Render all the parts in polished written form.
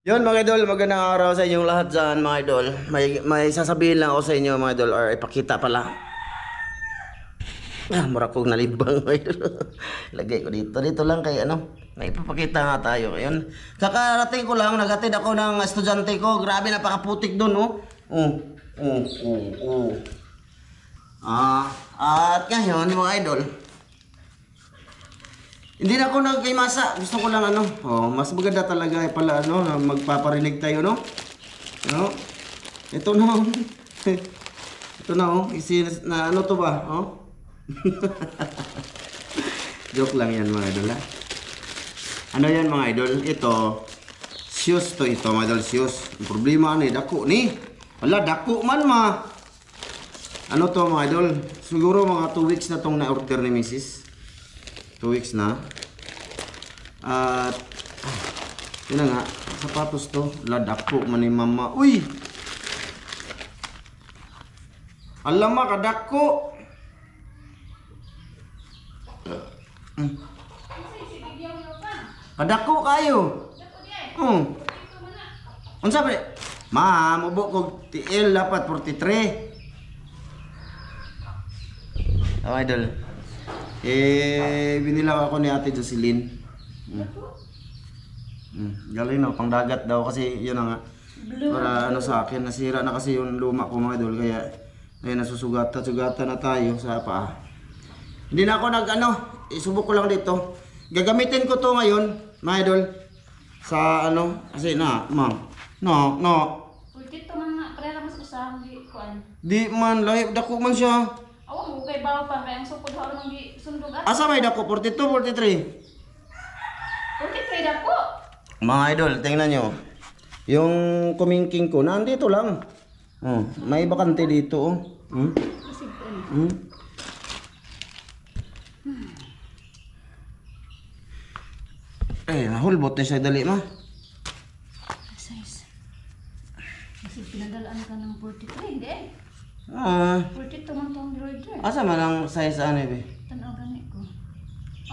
Yun mga idol, magandang araw sa inyong lahat dyan mga idol. May sasabihin lang ako sa inyo mga idol, or ipakita pala. Mura kong nalibang mga idol. Lagay ko dito. Dito lang kay ano, may ipapakita nga tayo. Ayun. Kakarating ko lang, naghatid ako ng estudyante ko. Grabe, napakaputik dun, oh. At ngayon mga idol, hindi na ako nagkaimasa. Gusto ko lang ano. Mas maganda talaga pala ano, na magpaparinig tayo, no? No? Ito na. Ito na, oh. Na ano to ba? Oh. Joke lang yan mga idol, ha? Ano yan mga idol? Ito, shoes to ito mga idol, shoes. Ang problema ni dako ni. Wala, dako man ma. Ano to mga idol? Siguro mga 2 weeks na tong na-order ni Mrs. 2 weeks na. At yun na nga, sapatos to. Ladako man ni mama. Uy! Alam ma, kadako. Kadako kayo. Unsa ba? Ma'am, ubo ko TL dapat 43. Oh, idol. Binila ako ni Ate Jocelyn. Galing na, pang dagat daw kasi yun na nga. Para ano sa akin, nasira na kasi yung luma ko mga idol. Kaya ayun, nasusugatan na tayo sa paa. Hindi na ako isubok ko lang dito. Gagamitin ko to ngayon, mga idol. Sa ano, kasi ma'am. No. Dito man nga, prera mas usahang di kuan. Di man, lahip dako man siya. Awa mo kay bawa pa kay ang sukod ha nang di sundog at. Asa may dako? 42, 43? 43 dako. Mga idol, tingnan nyo. Yung kumingking ko, nandito lang. May bakante dito. Nahulbot na siya dali ma. Size. Kasi pinadalaan ka ng 43, di eh. 42 man tong order. Asa man ang size ano be? Tanaw gani ko.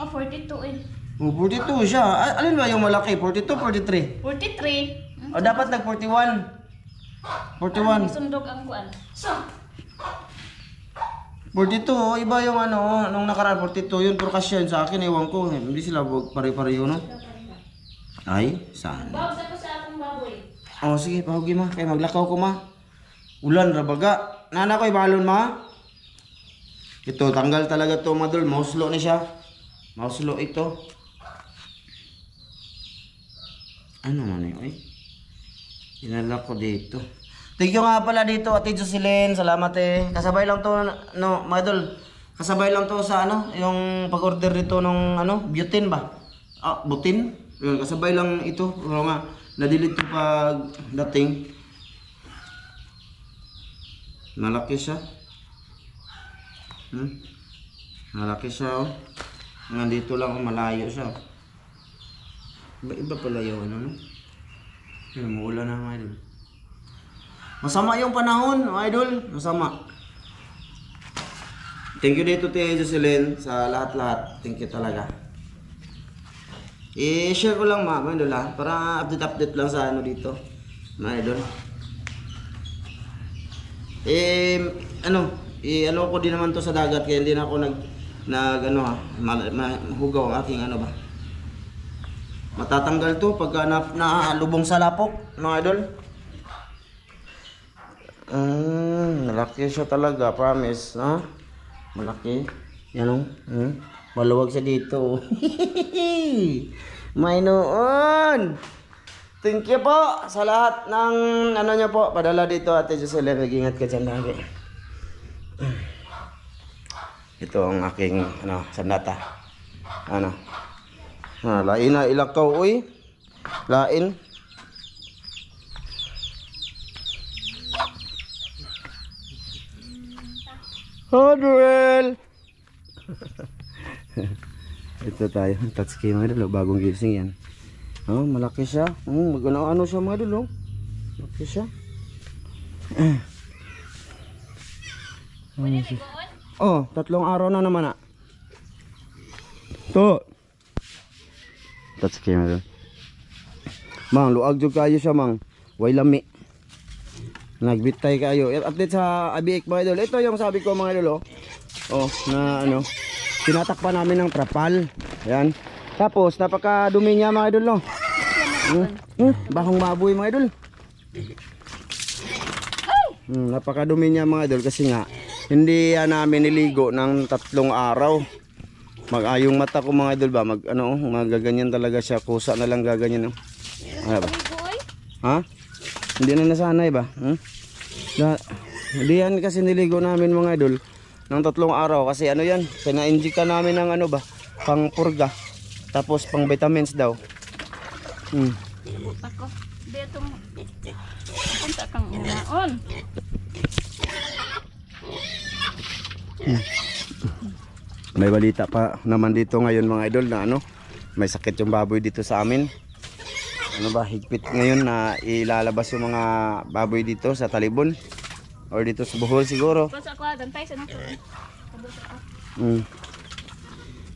42 eh. 42 siya. Alin ba yung malaki? 42, 43? 43. Dapat nag 41. 41. Sundog ang kuan. So, 42, iba yung ano, nung nakaraan 42, yun percussion sa akin, ewan ko, hindi sila pare-pareho, no? Ay, saan? bawas ako sa akong baboy. Sige, pahugi ma, kaya maglakaw ko ma. Ulan, rabaga. Nana ko, ibalon ma. Ito, tanggal talaga to madol, mauslo ni siya. Mauslo ito. Ano man yun, eh? Inala ko dito. Thank you nga pala dito, Ate Jocelyn. Salamat eh. Kasabay lang to, no, madol. Kasabay lang to sa ano, yung pag-order dito nung ano, butane ba? Butin. Yun, kasabay lang ito. Pero nga, na-delete ko pag dating. Malaki siya. Malaki siya, oh. Nandito lang, malayo siya. Iba pala yung ano, no? Yun, maulan na mga idol. Masama yung panahon, mga idol. Masama. Thank you dito, Ate Jocelyn, sa lahat-lahat. Thank you talaga. I-share ko lang mga idol, ha? Para update lang sa ano dito, mga idol. Ano ko din naman to sa dagat, kaya hindi na ako mahugaw ang aking ano ba. Matatanggal to pagka nalubong sa lapok, mga idol. Malaki siya talaga, promise, no? Malaki. Yan, maluwag siya dito. May noon. Thank you po sa lahat ng ano nyo po. Padala dito, Ate Jocelyn. Mag-ingat ka dyan lagi. Ito ang aking sandata. Lain na ilakaw, uy. Lain. Hodrel! Ito tayo. Tatsuki mga idol. Bagong gising yan. Malaki siya. Ano siya mga idol. Malaki siya. Oh, 3 araw na naman. To. Tatsuki mga idol. Mang, luag jud kayo siya mang. Way lami. Nagbitay kayo. Update sa Abiik mga idol. Ito yung sabi ko mga idol. Oh, na ano. Tinatakpan namin ng trapal. Ayan. Tapos napakadumi niya mga idol no. Bahong baboy mga idol. Napakadumi niya mga idol kasi nga hindi namin niligo ng 3 araw. Mag-ayong mata ko mga idol ba, magaganyan talaga siya, kusa na lang gaganyan. Ano ba? Ha? Hindi na nasanay ba? Hindi yan kasi niligo namin mga idol ng 3 araw kasi ano yan, pina-inject namin ng ano ba, pang purga, tapos pang vitamins daw. Ako, dito mo. Punta kang inaon. May balita pa naman dito ngayon mga idol na ano, may sakit yung baboy dito sa amin. Ano ba, higpit ngayon na ilalabas yung mga baboy dito sa Talibon or dito sa Bohol siguro. Basta ako, dantay sa nato.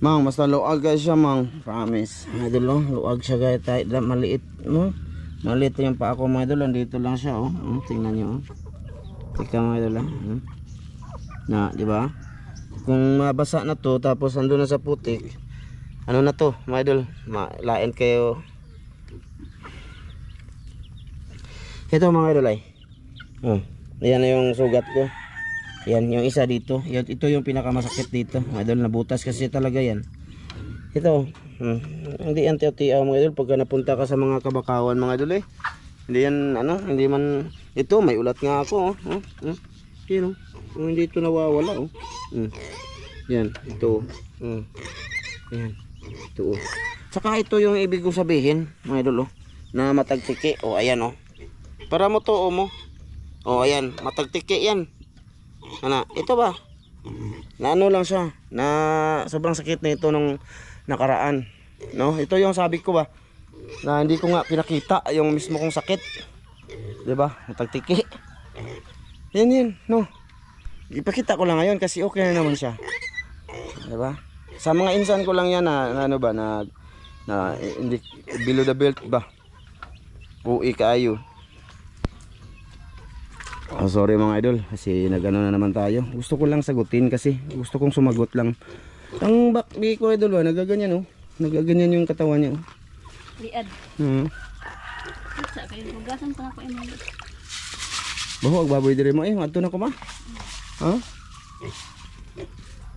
Mang, basta luag guys siya mang, promise. Idol no, luag siya guys, maliit no. Maliit yung pa ako mga idol, dito lang siya oh. Tingnan niyo oh. Tika mga idol na, di ba? Kung mabasa na to tapos ando na sa putik, ano na to mga idol, lain kayo. Ito mga idol ay yan na yung sugat ko. Yan yung isa dito. Ito yung pinakamasakit dito mga idol, nabutas kasi talaga yan. Ito hindi yan tiyaw-tiyaw mga idol pagka napunta ka sa mga kabakawan mga idol eh. Hindi yan ano, hindi man ito, may ulat nga ako yun hindi ito nawawala yan ito yan ito Tsaka ito yung ibig kong sabihin mga idol na matagtiki ayan para mo to mo ayan matagtiki yan ito ba na ano lang siya na sobrang sakit na ito nung nakaraan no. Ito yung sabi ko ba na hindi ko nga pinakita yung mismo kong sakit, di ba? Matagtiki yan no. Ipakita ko lang ngayon kasi okay na naman siya, di ba? Sa mga insan ko lang yan na ano ba na hindi below the belt ba, uwi kaayo. Sorry mga idol kasi nagano na naman tayo. Gusto ko lang sagutin kasi gusto kong sumagot lang. Ang bakbi ko idol ba nagaganyan nagaganyan yung katawan niya liad. Sa kayo bugasan pa ako imong. Baho agbaboy dire mo adto na ko ma.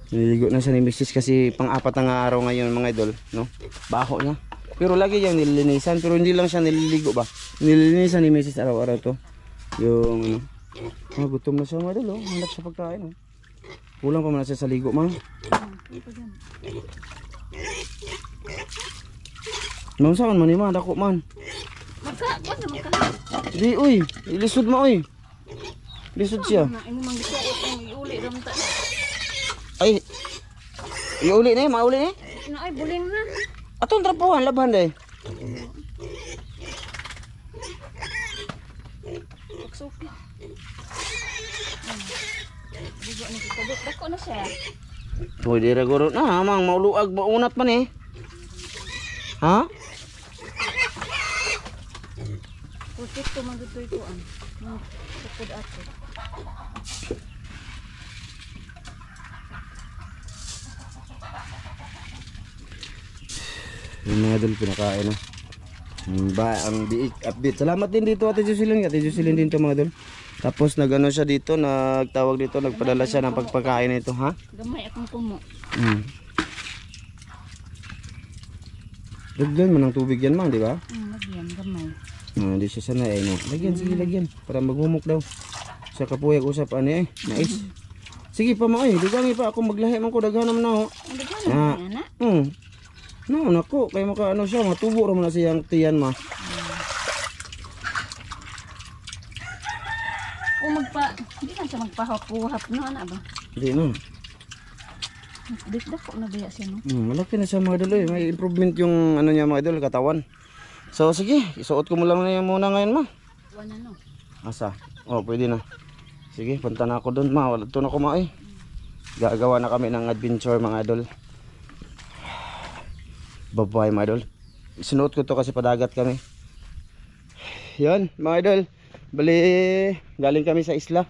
Nililigo na siya ni Mrs. kasi pang-4 na araw ngayon mga idol no. Baho na. Pero lagi yung nililinisan pero hindi lang siya nililigo ba. Nililinisan ni Mrs. araw-araw to. Yung gutom na siya mga idol hanap sa pagkain kulang pa man siya sa ligo mang. Nung saan man ima dako man. Magkaon na magka. Di ilisod mo lisod siya. Imo man gisuot ang iuli ra ta. Ay iuli na mauli na. Ay buling na. Atong trapuhan laban day. Suki. Bigo ni kadok dako na siya. Di ra guro na mang mauluag ba unat man ha? Kutit ko magtutoy ko sukod ato. Yung mga idol pinakain ang biik update. Salamat din dito Ate Jocelyn din to mga idol. Tapos nagano siya dito, nagtawag dito, nagpadala siya ng pagpakain nito ha. Gamay akong pumo. Dagdan man ng tubig yan mang, di ba? Lagyan gamay. Hindi siya sanay no. Lagyan sige lagyan para maghumok daw. Sa kapuyag usap nais. Sige pa mo dugangi pa ako maglahi man ko daghanam na Daghan na. No, nako, kay maka ano siya, matubo ra man na siyang tiyan ma. Hindi lang siya magpahap-puhap no ana ba? Hindi no. Dito ko na biya siya no. Malaki na siya mga idol may improvement yung ano niya mga idol katawan. So sige, isuot ko mo lang na yan muna ngayon ma. Wala no. Asa? Pwede na. Sige, punta na ako doon ma, wala to na ko ma Gagawa na kami ng adventure mga idol. Bye-bye mga idol. Sinuot ko to kasi padagat kami. yun mga idol. Bali, galing kami sa isla.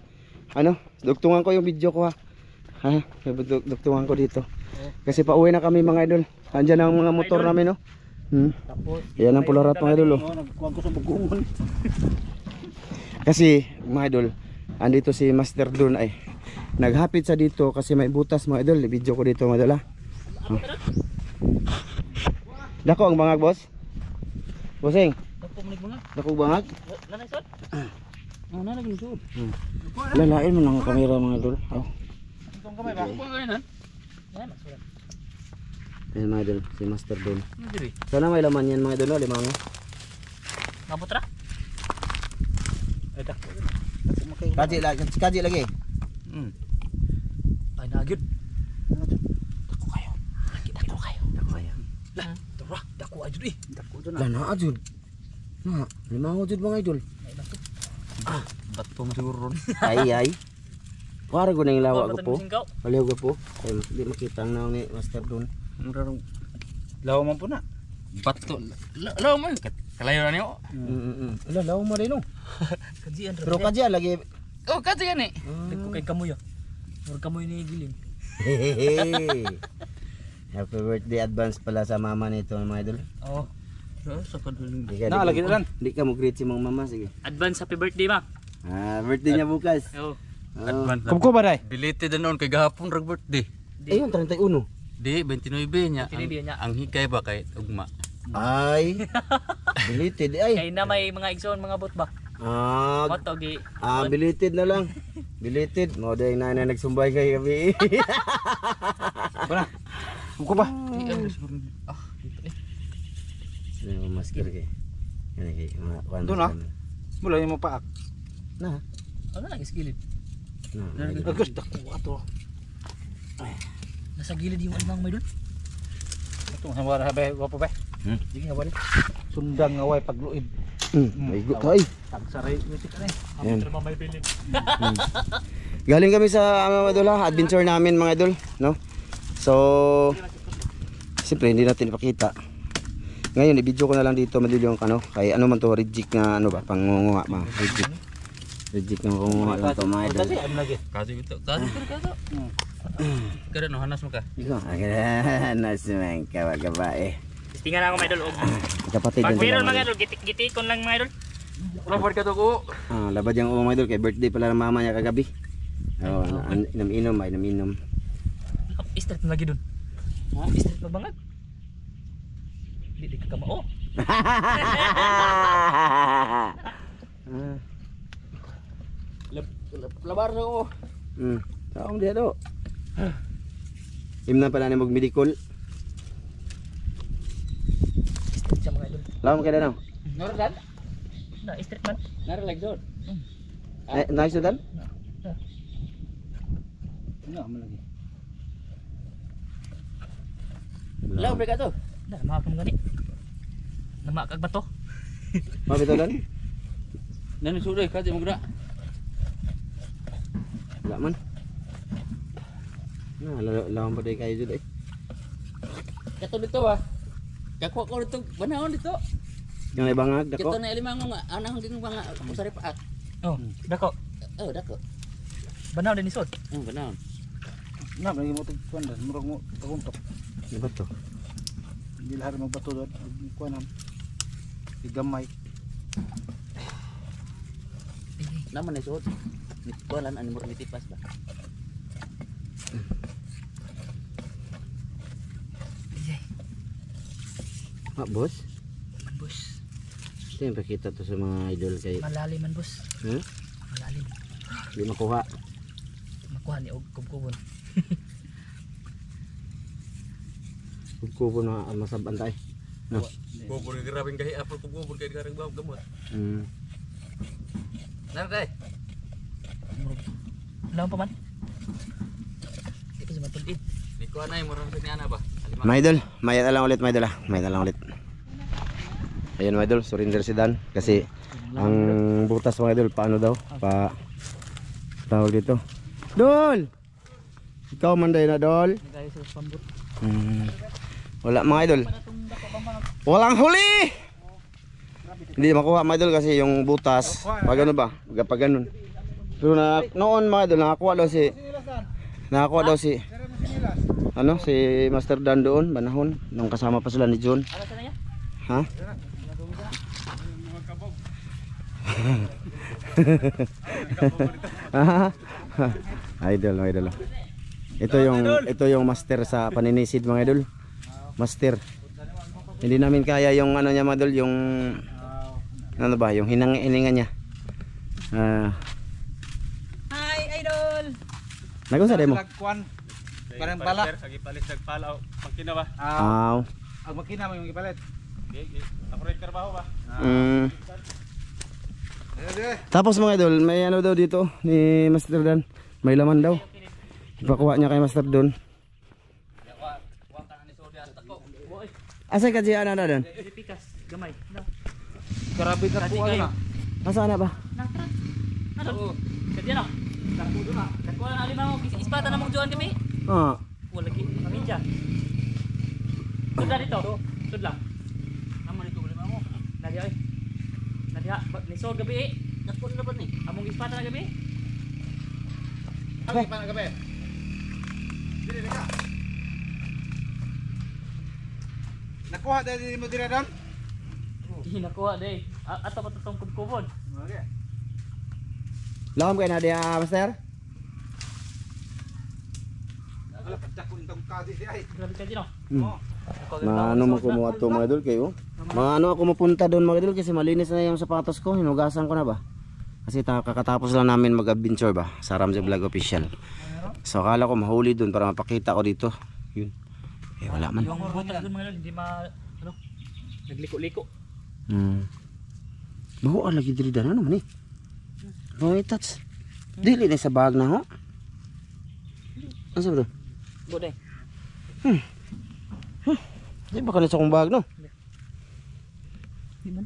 Ano, dugtungan ko yung video ko ha. Ha, dugtungan ko dito. Kasi pauwi na kami mga idol. Andyan ang mga motor namin no. Yan ang pularat mga idol oh. Nagkuhan ko sa bugungon. Kasi mga idol, andito si Master Don ay naghapit sa dito kasi may butas mga idol. Video ko dito mga idol ha. Dako ang bangag boss. Bossing. Dako bangag. Nanay sod? Nanay lagi sod. Lalain mo ng kamera mga idol. Oh. Itong kamay ba? Kuha ganyan. Yan, sulat. Ayan mga idol, si Master Don. Ano diri? Sana may laman yan mga idol, limango. Ngabot ra? Ay dak. Kaji lagi. Ay nagyud. Dako kayo. Dako kayo. Lah, tara, dako ajud eh. Dako dun. Lah naa jud. Na, limango jud mga idol. Bato mo siguro ron. Ay. Wala ko na yung lawa ko po. Ikaw. Baliw ko po. Ay, hindi makita ang naong ni Master Don. Murarong lawa man po na. Bato. Lawa man. Kalayo na niyo. Ala, lawa mo rin no. Kajian Pero kaji lagi. Oh, kajian eh. Diko kay kamoy. Murag kamoy ni giling. Happy birthday advance pala sa mama nito mga idol. Oo. Sa paduling. Na, lagi na lang. Hindi ka mo greet si mong mama, sige. Advance happy birthday ma. Birthday niya bukas. Oo. Advance. Kumko ba day? Belated na noon kay gahapon rag birthday. Ayun, 31. Di 29 niya. 29 niya. Ang hikay ba kay ugma. Ay. Belated ay. Kay na may mga igsoon mga bot ba. Motogi. Belated na lang. Belated. Mo day na nagsumbay kay gabi. Wala. Kumko ba? Sino masker kay. Yan kay. Doon ah. Mula yung paak. Na. Ano na iskilid? Na. Agos dako ato. Nasa gilid yung imang may doon. Ito hawara ba wapo ba? Sige hawari. Sundang away pagluib. May gut ay. Tagsaray music na eh. Yan. Trabaho may bilid. Galing kami sa mga idol ha, adventure namin mga idol, no? So siyempre hindi natin ipakita. Ngayon i-video ko na lang dito madil yung ano, kay ano man to reject na ano ba, pangunguha ba, reject ng pangunguha lang to mga idol. Kasi ano lagi? Kasi ito. Kada no hanas mo ka. Ikaw, nas man ka wag bae. Tingnan ako mga idol. Kapatid Pag din meron sila, mga idol, gitikon lang mga idol. Wala ka to ko. labad yung mga idol kay birthday pala ng mama niya kagabi. Oh, inom-inom ay inom-inom. Street na lagi doon. Street na bangag. Hindi ka kamao. Labar na ko. Saan dia do? Imna pala ni mag-medical. Street siya mga idol. Lawan ka na. Naralan? Na, street man. Naralag doon. Nice dan? Nga mo lagi. Law ka to. Na, makakam gani. Namakag ba to? Mabito dan? Nani suday kasi mo gra. Wala man. Na, lawan pa day kayo jud eh. Kato dito ba. Kako ko dito banahon dito. Yang ibangag dako. Kita na limang nga anang ging mga usari paak. Oh, dako. Oh, dako. Banaw din isod. Banahon. Na lagi mo tug kuan dan murag mo paguntok. Di ba to? Hindi lahat magbato doon. Kuanan. Igamay. Naman na suot. Nitkualan ani mo nitipas ba. Boss? Bus. Ito yung pakita to sa mga idol kay. Malalim man bus. Malalim. Di makuha. Makuha ni og kubkubon. Kubo na masaban tay. No. Bubur grabing gahi apel ko bubur kay garang gamot. Nar kay. Lawan pa man. Ito sa matulid. Di ko anay mo ron sa niana ba. Mga idol, maya na lang ulit mga idol ha. Maya na lang ulit. Ayun mga idol, surrender si Dan kasi ang butas mga idol paano daw? Tawag dito. Dol! Ikaw manday na Dol. Guys, sa pambut. Wala mga idol. Walang huli! Hindi makuha mga idol kasi yung butas. Pag ano ba? Pag ganun. Pero noon mga idol, nakakuha daw si ano, si Master Dan doon, banahon, nung kasama pa sila ni John. Ha? Idol. Ito yung master sa paninisid mga idol. Master. Hindi namin kaya yung ano niya mga idol, yung ano ba, yung hininga niya. Hi, idol. Nagunsa demo? Lagkuan. Parang bala. Sagi palit nagpalaw. Pagkina ba? Ang makina mo yung ipalit. Ako rin trabaho ba? Tapos mga idol, may ano daw dito ni Master Dan. May laman daw. Ipakuha niya kay Master Don. Asa ka diyan na Dan? Pikas, gamay. Grabe ka po na. Asa na ba? Nakrat. Ano? Kadi ano? Nakudo na. Nakuha na lima mo ispata na mong juan kami. Wala lagi. Pamilya. Sudla dito. Sudla. Amo dito lima mo. Nadi ay. Nadi ha. Nisod gabi. Nakuha na ba ni? Among ispata na gabi. Ano pa na gabi? Dili ka. Nakuha dahil mo dire doon? Hindi nakuha day. Ato pa tutong kubkubon. Okay. Lahom kayo na diya Master? Wala pa ko nitong kasi di ay. Grabe ka din oh. Ano mo kumuha to mga idol kayo? Mga ano ako mapunta doon mga idol kasi malinis na yung sapatos ko. Hinugasan ko na ba? Kasi kakatapos lang namin mag-adventure ba sa Ramsey Vlog Official. So akala ko mahuli doon para mapakita ko dito. Yun. Eh wala man. Yung butas doon mga hindi ano nagliko-liko. Bawa lagi diri dan ano man eh. Boy touch. Dili na sa bag na ho. Ano sabi to? Boday. Di ba kanina sa kong bag no? Di man.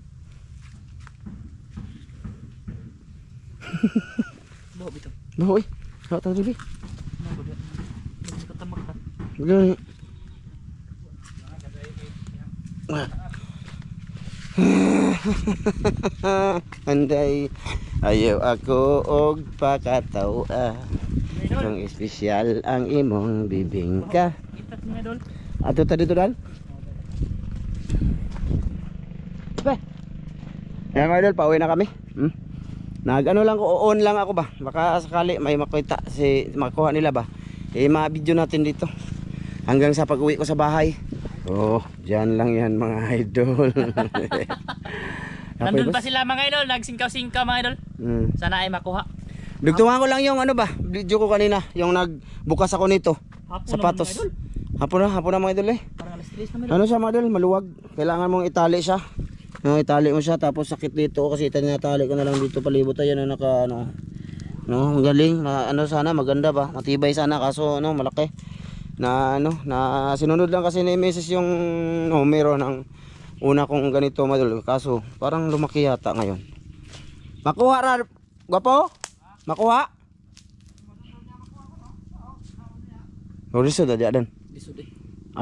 Bawa bitaw. Bawa eh. Hawa tayo dili. Boday. Hindi ko tamak ka. Gani. Anday ayaw ako og pakatawa. Kung espesyal ang imong bibingka. Itat mga idol. Ato ta dito dan. Ba. Ya mga idol, pauwi na kami. Nag-ano lang ko, on lang ako ba. Baka sakali may makita si makuha nila ba. Eh ma-video natin dito. Hanggang sa pag-uwi ko sa bahay. Oh, diyan lang yan mga idol. Nandun pa sila mga idol, nagsingkaw-singkaw mga idol. Sana ay makuha. Dugtungan ko lang yung ano ba, video ko kanina, yung nagbukas ako nito. Hapon Sapatos. na mga idol. Hapon na mga idol eh. Parang alas 3 na mga idol. Ano siya mga idol, maluwag. Kailangan mong itali siya. Itali mo siya tapos sakit dito kasi tinatali ko na lang dito palibot ayan na naka ano. No, ang galing. Ano sana maganda ba? Matibay sana kaso ano malaki. Na ano, na sinunod lang kasi ni Mrs. yung numero ng una kong ganito mga idol. Kaso parang lumaki yata ngayon. Makuha ra, gwapo? Makuha? Lisod ada dan. Lisod eh.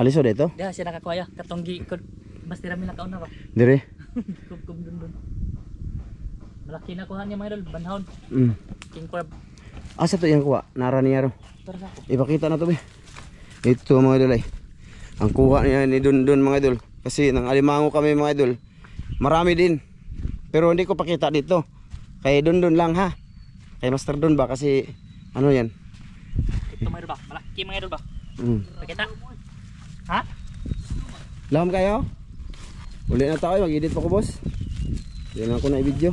Lisod ito? Diha siya nakakuha ya. Katonggi ko. Mas tira mi nakauna ba? Dire. Kub dun. Malaki na kuha niya mga idol, banhon. King crab. Asa to yang kuha? Nara niya ro. Tara na ako. Ipakita na to be. Ito mga idol ay. Ang kuha niya ni Dun mga idol. Kasi nang alimango kami mga idol. Marami din. Pero hindi ko pakita dito. Kay Dun lang ha. Kay Master Dun ba kasi ano yan? Ito mga idol ba? Malaki mga idol ba? Pakita. Ha? Lahom kayo? Uli na tayo, mag-edit pa ko boss. Yan ako na i-video.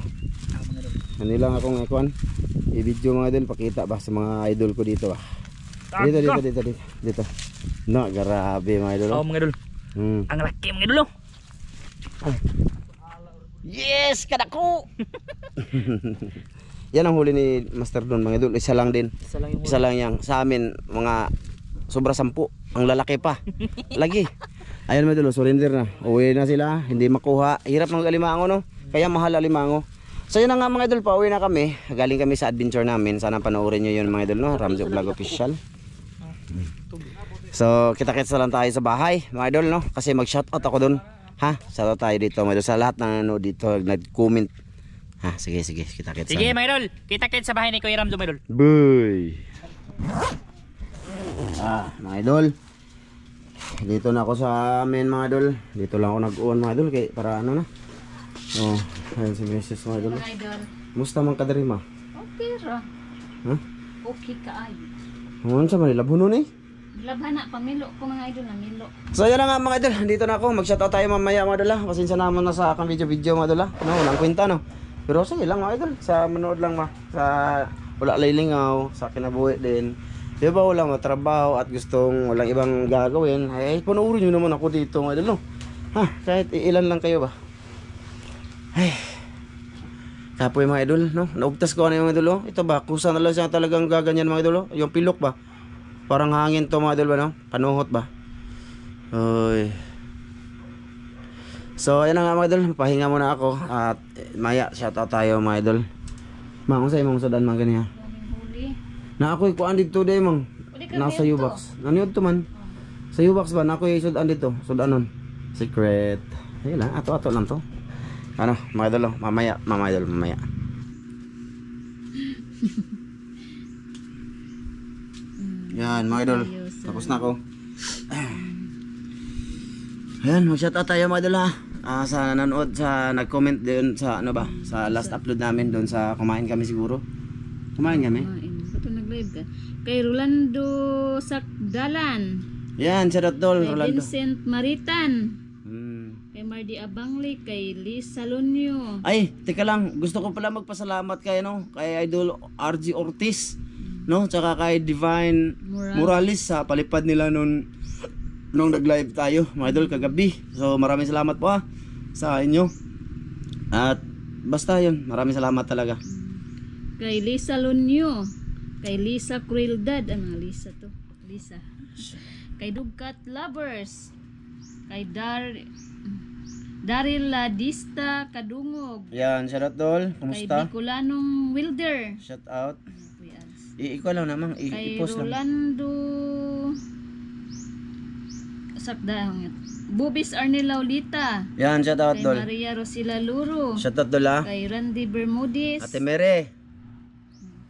Ano lang akong ikuan. I-video mga idol, pakita ba sa mga idol ko dito ba. Dito. No, grabe mga idol. Oh mga idol. Ang laki mga idol. Yes, kadako. Yan ang huli ni Master Don mga idol. Isa lang din. Isa lang yang sa amin mga sobra 10. Ang lalaki pa. Lagi. Ayan mga idol, surrender na. Uwi na sila, hindi makuha. Hirap ng alimango no. Kaya mahal alimango. So yun na nga mga idol, pauwi na kami. Galing kami sa adventure namin. Sana panoorin nyo yun mga idol no. Ramsey Vlog Official. So kita-kits na lang tayo sa bahay mga idol no. Kasi mag-shoutout ako dun Ha? Shoutout tayo dito mga idol sa lahat ng nanonood dito, nag-comment. Ha, sige, kita-kits. Sige mga idol, kita-kits sa bahay ni Kuya Ramzo mga idol. Boy. Mga idol. Dito na ako sa amin mga idol. Dito lang ako nag-on mga idol kay para ano na. Oh, ayun si Mrs. mga idol. Mga idol. Musta man ka diri ma? Okay ra. Ha? Okay kaayo. Ano sa Manila buno ni? Labhan na pamilo ko mga idol na milo. So yan na nga mga idol, dito na ako. Mag-shoutout tayo mamaya mga idol. Pasensya naman na sa akong video mga idol. No, walang kwenta no. Pero sige lang mga idol, sa manood lang sa wala lilingaw, sa kinabuhi din. Di ba walang matrabaho at gustong walang ibang gagawin, ay panoorin nyo naman ako dito mga idol no. Ha, kahit ilan lang kayo ba. Ay, kapoy mga idol no. Naugtas ko ano yung mga idol oh. Ito ba, kusa na lang siya talagang gaganyan mga idol oh. Yung pilok ba. Parang hangin to mga idol ba no? Panuhot ba? Oy. So ayan na nga mga idol, pahinga muna ako at maya shoutout tayo mga idol. Mang sa imong sudan man ganiya. Huli. Na ako'y kuan dito day mang. Uli ka Nasa dito. Ubox. Naniod to man. Sa Ubox ba na ako'y sudan dito, sudanon. Secret. Ayun lang, ato lang to. Ano, mga idol, oh, mamaya. Yan, mga idol. Tapos na ako. Ayan, mag-shoutout tayo mga idol ha. Sa nanood, sa nag-comment doon sa ano ba, sa last upload namin doon sa kumain kami siguro. Kumain kami. Ito nag-live ka. Kay Rolando Sakdalan. Yan, shoutout doon, Kay Rolando. Vincent Maritan. Hmm. Kay Mardi Abangli. Kay Liz Salonio. Ay, teka lang, gusto ko pala magpasalamat kay ano, kay Idol RG Ortiz, no? Tsaka kay Divine Morales sa palipad nila nung nag-live tayo, mga idol kagabi. So, maraming salamat po sa inyo. At basta 'yun, maraming salamat talaga. Kay Lisa Lunyo. Kay Lisa Crueldad. Ano Lisa to? Lisa. Kay Dugkat Lovers. Kay Daryl Ladista Kadungog. Yan, shoutout dol. Kay Kumusta? Bicolanong Wilder. Shout out. Kuya Ans. Ikaw lang naman, Kay i-post lang. Rolando Sakdahong. Bubis Arnel Laulita. Yan, shout out Kay dol. Maria Rosila Luro. Shout out dol ha. Kay Randy Bermudez. Ate Mere.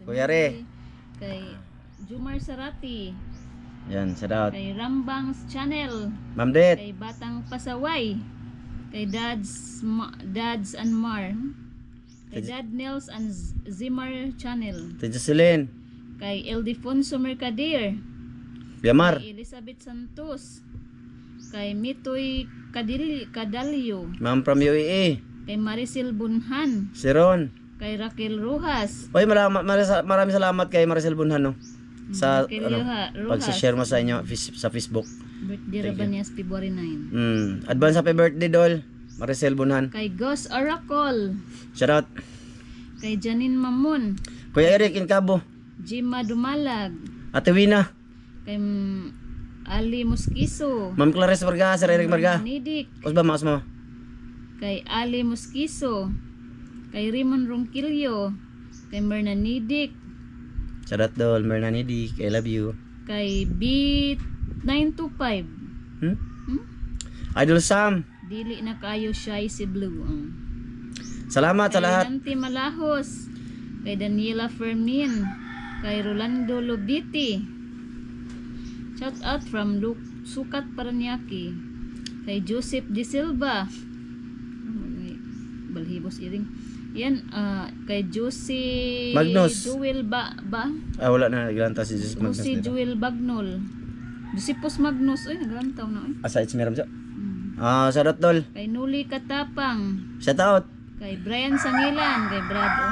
Kuya Re. Kay Jumar Sarati. Yan, shout out. Kay Rambangs Channel. Ma'am Det. Kay Batang Pasaway. Kay Dads and Mar. Kay Dad Nels and Zimar Channel. Tita Celine. Kay Ildefonso Mercader. Biamar. Kay Elizabeth Santos. Kay Mitoy Cadalio. Ma'am from UAE. Kay Maricel Bunhan. Si Ron. Kay Raquel Rojas. Oy, maraming salamat kay Maricel Bunhan no. Sa Raquel ano, Rojas. pag-share mo sa inyo sa Facebook. Birthday Rabanyas February 9. Advance happy birthday dol. Maricel Bunhan. Kay Ghost Oracle. Shout out. Kay Janine Mamon. Kuya Eric Incabo. Jima Dumalag. Ate Wina. Kay Ali Mosquizo. Ma'am Clarice Varga, Sir Eric Varga. Nidik. Usba maos mo. Kay Ali Mosquizo. Kay Raymond Ronquillo. Kay Merna Nidik. Shout out dol, Mernani Dick. I love you. Kay B925. Idol Sam. Dili na kayo shy si Blue. Salamat sa Kay lahat. Nanti Malahos. Kay Daniela Fermin. Kay Rolando Lobiti. Shout out from Sukat Paranaque. Kay Joseph De Silva. Balhibos iring. Yan, kay Josie Magnus. Jewel Wala na naglanta si Jesus Magnus. Josie dito. Jewel Bagnol. Josephus Magnus. Ay, naglantaw na. Asa it's meron siya. Shout out dol. Kay Nuli Katapang. Shout out. Kay Brian Sangilan. Kay Brado.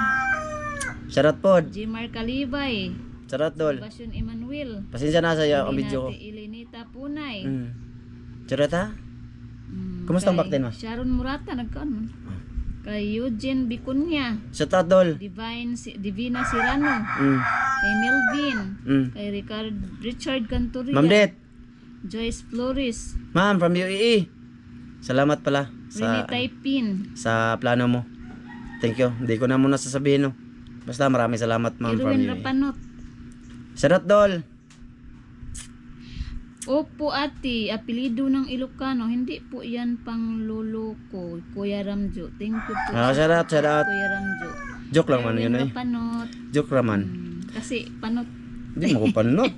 Shout out pod. Jimar Kalibay. Shout out dol. Basyon Emmanuel. Pasensya na sa iyo ang video ko. Ilinita Punay. Shout out ha. Kumusta ang baktin mo? Sharon Murata. Nagkaan mo. Kay Eugene Bicunya. Shout out dol. Divina Sirano. Kay Melvin. Kay Richard Cantoria. Ma'am Det. Joyce Flores. Ma'am from UAE. Salamat pala Rini Taipin. sa plano mo. Thank you. Hindi ko na muna sasabihin no. Basta maraming salamat ma'am from Irwin UAE. Rapanot. Shout out dol. Opo ate, apelido ng Ilocano, hindi po yan pang lolo ko, Kuya Ramjo. Thank you po. Shout out, shout out. Kuya Ramjo. Joke lang man yun Erwin eh. Panot. Joke raman. Kasi panot, Hindi mo ko panot.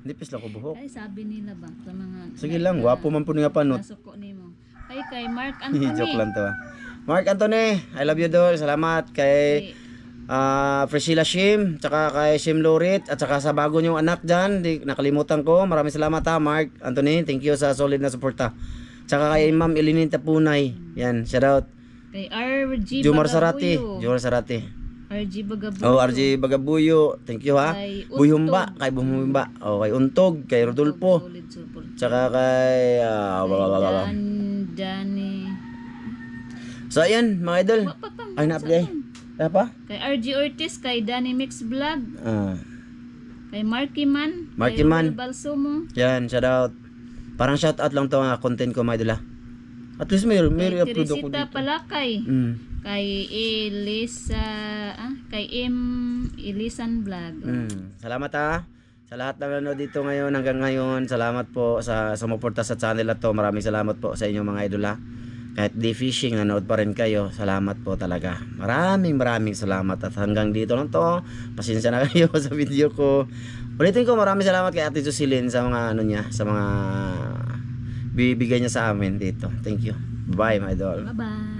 Nipis lang ko buhok. ay sabi nila ba sa mga Sige lang, gwapo man po nga panot. nasuko nimo. Ay kay Mark Joke Anthony. lang to. Mark Anthony, I love you Dol. Salamat kay Priscilla Shim, tsaka kay Shim Lorit, at tsaka sa bago niyong anak dyan, di nakalimutan ko. Maraming salamat ha, Mark Anthony. Thank you sa solid na suporta. Tsaka kay Ma'am Elinita Punay. Yan, shout out. Kay RG Jumar Sarati. Bagabuyo. Jumar Sarati. RG Bagabuyo. Oh, RG Bagabuyo. Thank you ha. Kay Untog. Buyumba, kay Buyumba. Oh, kay Untog, kay Rodolfo. Solid support. Tsaka kay Danny. So ayan, mga idol. Wapatang. Ay, na-play. Apa? Kay RG Ortiz, kay Danny Mix Vlog, Ah. kay Marky Man, Marky kay Man. Will Balsomo, Yan, shout out. Parang shout out lang to ang content ko, mga idol ha. At least may kay upload ako Teresita dito. Palakay, kay Elisa, kay Elisan Vlog. Salamat ha. Sa lahat ng nanonood dito ngayon hanggang ngayon, salamat po sa sumuporta sa channel na to. Maraming salamat po sa inyong mga idol ha. Kahit di fishing, nanood pa rin kayo. Salamat po talaga. Maraming salamat. At hanggang dito lang to. Pasensya na kayo sa video ko. Ulitin ko, maraming salamat kay Ate Jocelyn sa mga ano niya, sa mga bibigay niya sa amin dito. Thank you. Bye, my idol. Bye-bye.